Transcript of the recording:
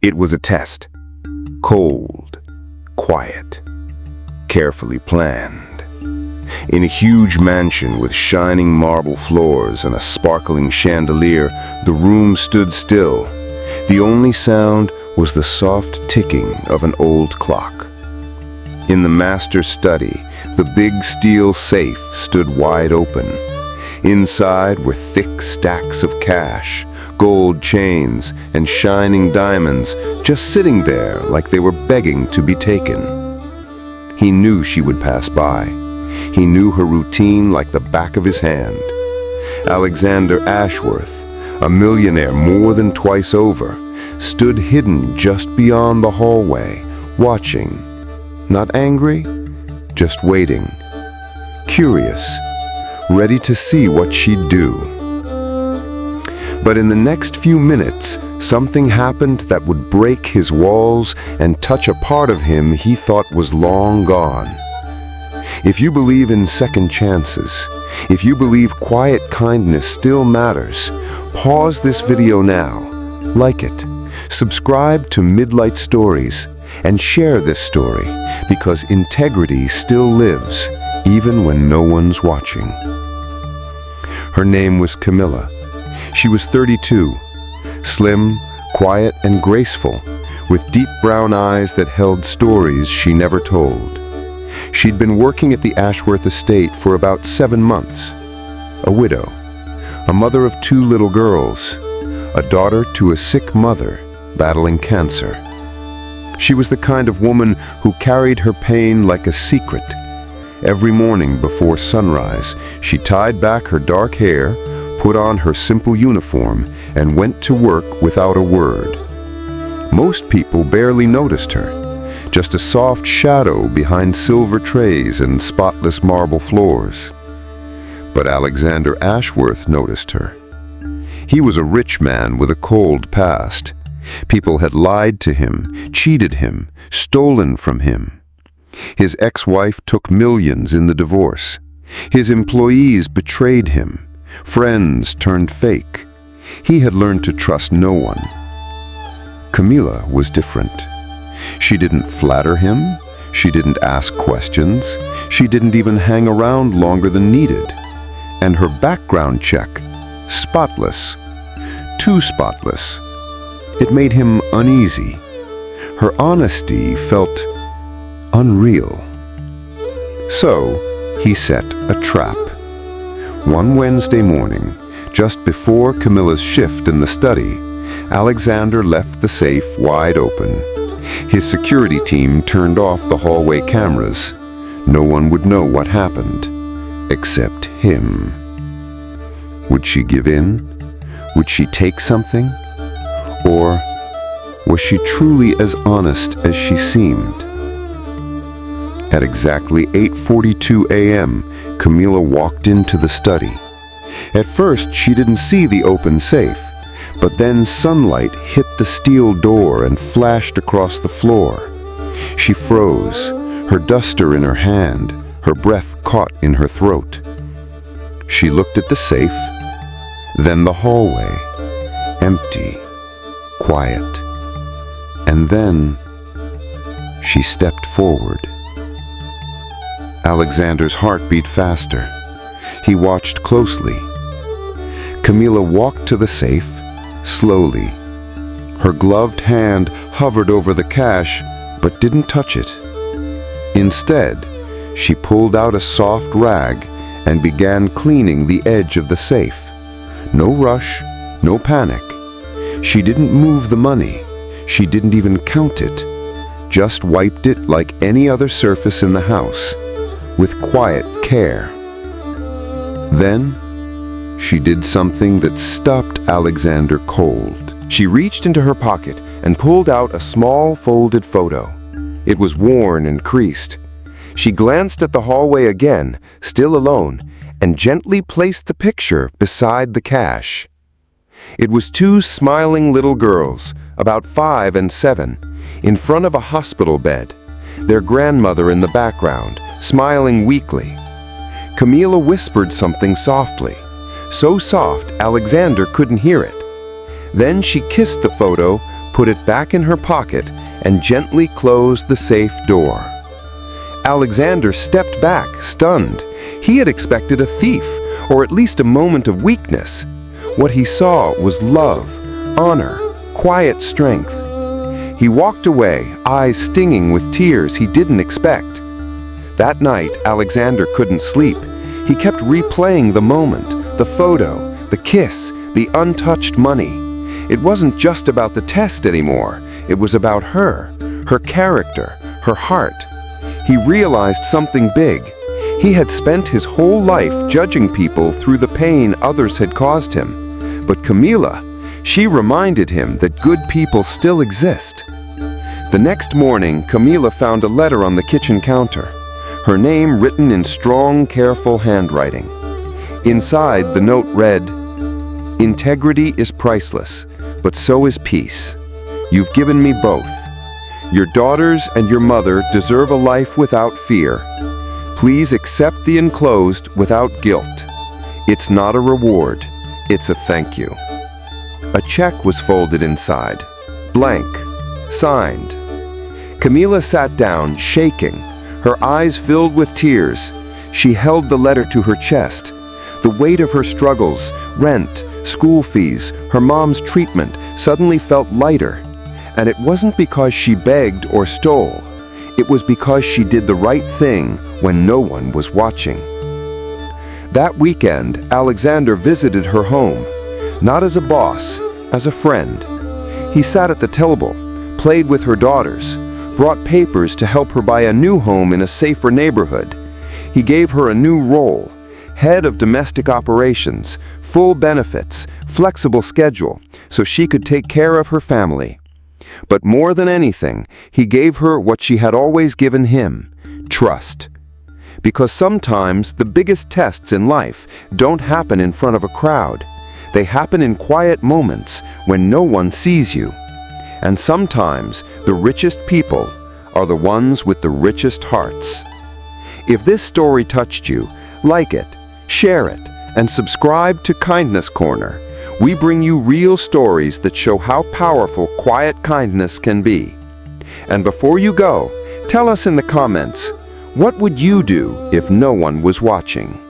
It was a test. Cold, quiet, carefully planned. In a huge mansion with shining marble floors and a sparkling chandelier, the room stood still. The only sound was the soft ticking of an old clock. In the master's study, the big steel safe stood wide open. Inside were thick stacks of cash, gold chains, and shining diamonds, just sitting there like they were begging to be taken. He knew she would pass by. He knew her routine like the back of his hand. Alexander Ashworth, a millionaire more than twice over, stood hidden just beyond the hallway, watching. Not angry, just waiting. Curious, ready to see what she'd do. But in the next few minutes, something happened that would break his walls and touch a part of him he thought was long gone. If you believe in second chances, if you believe quiet kindness still matters, pause this video now, like it, subscribe to Lightstories, and share this story, because integrity still lives, even when no one's watching. Her name was Camilla. She was 32, slim, quiet, and graceful, with deep brown eyes that held stories she never told. She'd been working at the Ashworth estate for about 7 months. A widow, a mother of 2 little girls, a daughter to a sick mother battling cancer. She was the kind of woman who carried her pain like a secret. Every morning before sunrise, she tied back her dark hair, put on her simple uniform, and went to work without a word. Most people barely noticed her, just a soft shadow behind silver trays and spotless marble floors. But Alexander Ashworth noticed her. He was a rich man with a cold past. People had lied to him, cheated him, stolen from him. His ex-wife took millions in the divorce. His employees betrayed him. Friends turned fake. He had learned to trust no one. Camilla was different. She didn't flatter him. She didn't ask questions. She didn't even hang around longer than needed. And her background check, spotless. Too spotless. It made him uneasy. Her honesty felt unreal. So, he set a trap. One Wednesday morning, just before Camilla's shift in the study, Alexander left the safe wide open. His security team turned off the hallway cameras. No one would know what happened, except him. Would she give in? Would she take something? Or was she truly as honest as she seemed? At exactly 8:42 a.m., Camilla walked into the study. At first, she didn't see the open safe, but then sunlight hit the steel door and flashed across the floor. She froze, her duster in her hand, her breath caught in her throat. She looked at the safe, then the hallway, empty, quiet, and then she stepped forward. Alexander's heart beat faster. He watched closely. Camilla walked to the safe, slowly. Her gloved hand hovered over the cash, but didn't touch it. Instead, she pulled out a soft rag and began cleaning the edge of the safe. No rush, no panic. She didn't move the money. She didn't even count it. Just wiped it like any other surface in the house, with quiet care. Then, she did something that stopped Alexander cold. She reached into her pocket and pulled out a small folded photo. It was worn and creased. She glanced at the hallway again, still alone, and gently placed the picture beside the cash. It was 2 smiling little girls, about 5 and 7, in front of a hospital bed, their grandmother in the background, smiling weakly. Camilla whispered something softly, so soft Alexander couldn't hear it. Then she kissed the photo, put it back in her pocket, and gently closed the safe door. Alexander stepped back, stunned. He had expected a thief, or at least a moment of weakness. What he saw was love, honor, quiet strength. He walked away, eyes stinging with tears he didn't expect. That night, Alexander couldn't sleep. He kept replaying the moment, the photo, the kiss, the untouched money. It wasn't just about the test anymore. It was about her character, her heart. He realized something big. He had spent his whole life judging people through the pain others had caused him. But Camila, she reminded him that good people still exist. The next morning, Camila found a letter on the kitchen counter, her name written in strong, careful handwriting. Inside, the note read, "Integrity is priceless, but so is peace. You've given me both. Your daughters and your mother deserve a life without fear. Please accept the enclosed without guilt. It's not a reward, it's a thank you." A check was folded inside, blank, signed. Camila sat down, shaking, her eyes filled with tears. She held the letter to her chest. The weight of her struggles, rent, school fees, her mom's treatment, suddenly felt lighter. And it wasn't because she begged or stole. It was because she did the right thing when no one was watching. That weekend, Alexander visited her home, not as a boss, as a friend. He sat at the table, played with her daughters, brought papers to help her buy a new home in a safer neighborhood. He gave her a new role, head of domestic operations, full benefits, flexible schedule, so she could take care of her family. But more than anything, he gave her what she had always given him, trust. Because sometimes the biggest tests in life don't happen in front of a crowd. They happen in quiet moments when no one sees you. And sometimes the richest people are the ones with the richest hearts. If this story touched you, like it, share it, and subscribe to Kindness Corner. We bring you real stories that show how powerful quiet kindness can be. And before you go, tell us in the comments, what would you do if no one was watching?